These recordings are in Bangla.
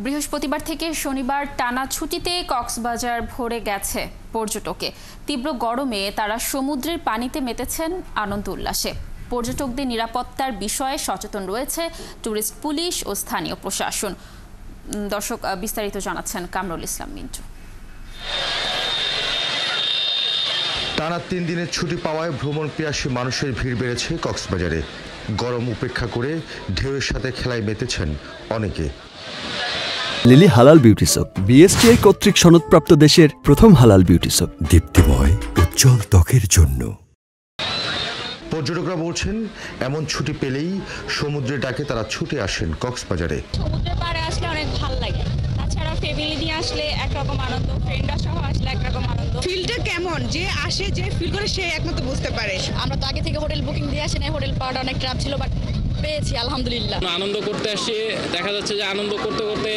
বৃহস্পতিবার থেকে শনিবার টানা ছুটিতে কক্সবাজার ভরে গেছে পর্যটকে। তীব্র গরমে তারা সমুদ্রের পানিতে মেতেছেন আনন্দ উল্লাসে। পর্যটকদের নিরাপত্তার বিষয়ে সচেতন রয়েছে ট্যুরিস্ট পুলিশ ও স্থানীয় প্রশাসন। দর্শক, বিস্তারিত জানাচ্ছেন কামরুল ইসলাম মিন্টু। টানা 3 দিনের ছুটি পাওয়ায় ভ্রমণ পিয়াসী মানুষের ভিড় বেড়েছে কক্সবাজারে। গরম উপেক্ষা করে ঢেউয়ের সাথে খেলায় মেতেছেন অনেকে। লিলি হালাল বিউটি সোপ, বিএসটিআই কর্তৃক সনদপ্রাপ্ত দেশের প্রথম হালাল বিউটি সোপ, দীপ্তিময় উজ্জ্বল ত্বকের জন্য। পর্যটকরা বলছেন, এমন ছুটি পেলেই সমুদ্রের ডাকে তারা ছুটে আসেন কক্সবাজারে। সমুদ্রের পাড়ে আসলে অনেক ভালো লাগে। তাছাড়া ফ্যামিলি নিয়ে আসলে একরকম আনন্দ, ফ্রেন্ডরা সহ আসলে একরকম আনন্দ। ফিলটা কেমন, যে আসে যে ফিল করে সে একমাত্র বুঝতে পারে। আমরা তো আগে থেকে হোটেল বুকিং দিয়ে আসি না, হোটেল পাওয়াটা অনেক ট্রাপ ছিল, বাট পেয়েছি আলহামদুলিল্লাহ। আনন্দ করতে আসছি, দেখা যাচ্ছে যে আনন্দ করতে করতে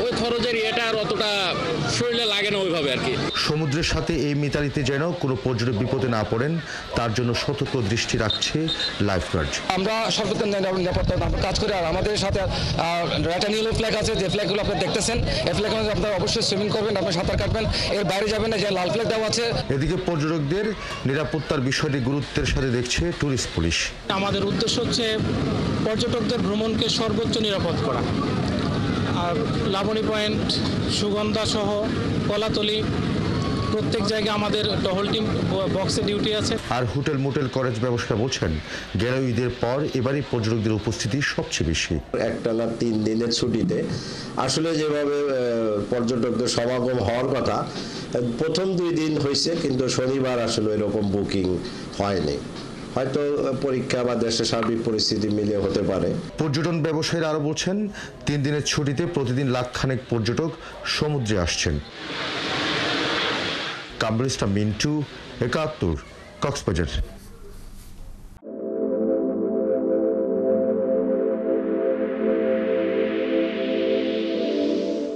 ওই খরচের ইয়েটা আর অতটা শরীরে লাগে না ওইভাবে আর কি। সমুদ্রের সাথে এই মিতালিতে যেন কোনো পর্যটক বিপদে না পড়েন, তার জন্য সতর্ক দৃষ্টি রাখছে লাইফগার্ড। আমরা সর্বোচ্চ নিরাপত্তা কাজ করি। আর আমাদের সাথে রেড অ্যান্ড ইয়েলো ফ্ল্যাগ আছে, যে ফ্ল্যাগগুলো আপনি দেখতেছেন, এই ফ্ল্যাগ আপনারা অবশ্যই সুইমিং করবেন, আপনি সাঁতার কাটবেন, এর বাইরে যাবেন না, যে লাল ফ্ল্যাগ দেওয়া আছে। এদিকে পর্যটকদের নিরাপত্তার বিষয়টি গুরুত্বের সাথে দেখছে ট্যুরিস্ট পুলিশ। আমাদের উদ্দেশ্য হচ্ছে পর্যটকদের ভ্রমণকে সর্বোচ্চ নিরাপদ করা। আর লাবণী পয়েন্ট, সুগন্ধা সহ কলাতলি প্রত্যেক জায়গায় আমাদের টহল টিম বক্সে ডিউটি আছে। আর হোটেল মোটেল কলেজ ব্যবস্থা বলছেন, গেল ঈদের পর এবারই পর্যটকদের উপস্থিতি সবচেয়ে বেশি। একটানা 3 দিনের ছুটিতে আসলে যেভাবে পর্যটকদের সমাগম হওয়ার কথা, প্রথম 2 দিন হয়েছে, কিন্তু শনিবার আসলে এরকম বুকিং হয়নি। হয়তো পরীক্ষা বা দেশের সার্বিক পরিস্থিতি মিলিয়ে হতে পারে। পর্যটন ব্যবসায়ীরা আরো বলছেন, 3 দিনের ছুটিতে প্রতিদিন লাখখানেক পর্যটক সমুদ্রে আসছেন। কামরুল ইসলাম মিন্টু, 71, কক্সবাজার।